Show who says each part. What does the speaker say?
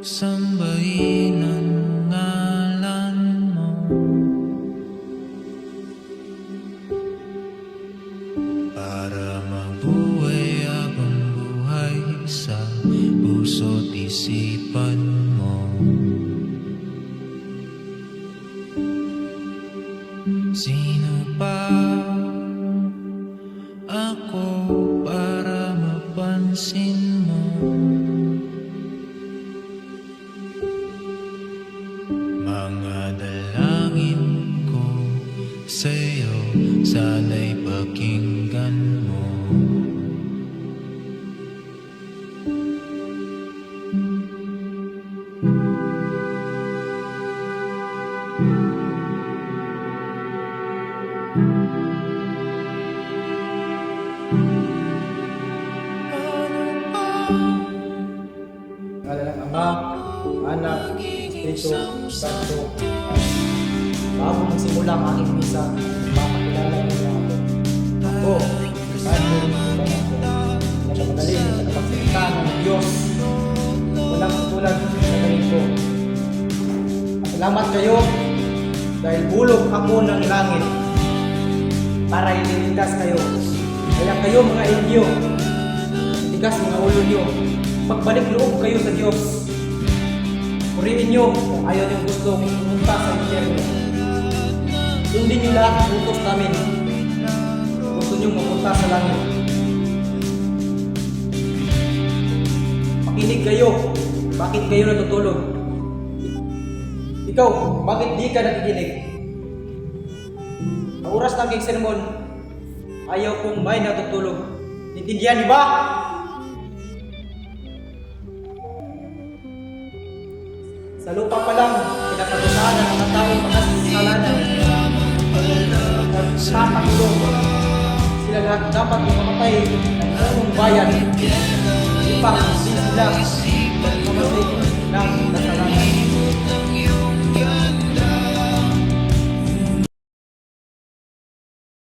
Speaker 1: sambahin ang ngalan mo. Para mabuhay habang buhay sa puso't isipan mo. Sino pa ako para mapansin mo? Mga dalangin ko sa'yo, sana'y pakinggan mo.
Speaker 2: Ngala ng Ama, Anak, Espiritu Santo. Bago magsimula ang aking misa, papakilala niyo ako. Ako, Padre Nicolas, nagpapadali ng tagapagsalita ng Diyos. Walang tutulad sa galing ko. Salamat kayo dahil bulog ako ng langit para ililigtas kayo. Kaya kayo mga inyo, tigas mga ulo nyo, magbalik loob kayo sa Diyos. Purihin nyo kung ayaw nyo gusto pumunta sa impyerno. Sundin nyo lahat ang utos namin. Gusto nyo mapunta sa langit. Makinig kayo. Bakit kayo natutulog? Ikaw, bakit di ka nakikinig? Ang oras ng aking sermon, ayaw kong may natutulog. Intindihan niyo ba? Sa lupa pa lang, pinapatusahan ng mga taong makasalanan. Nagpapatulong. Sila lahat dapat makamatay ng unong bayan. Ipang sila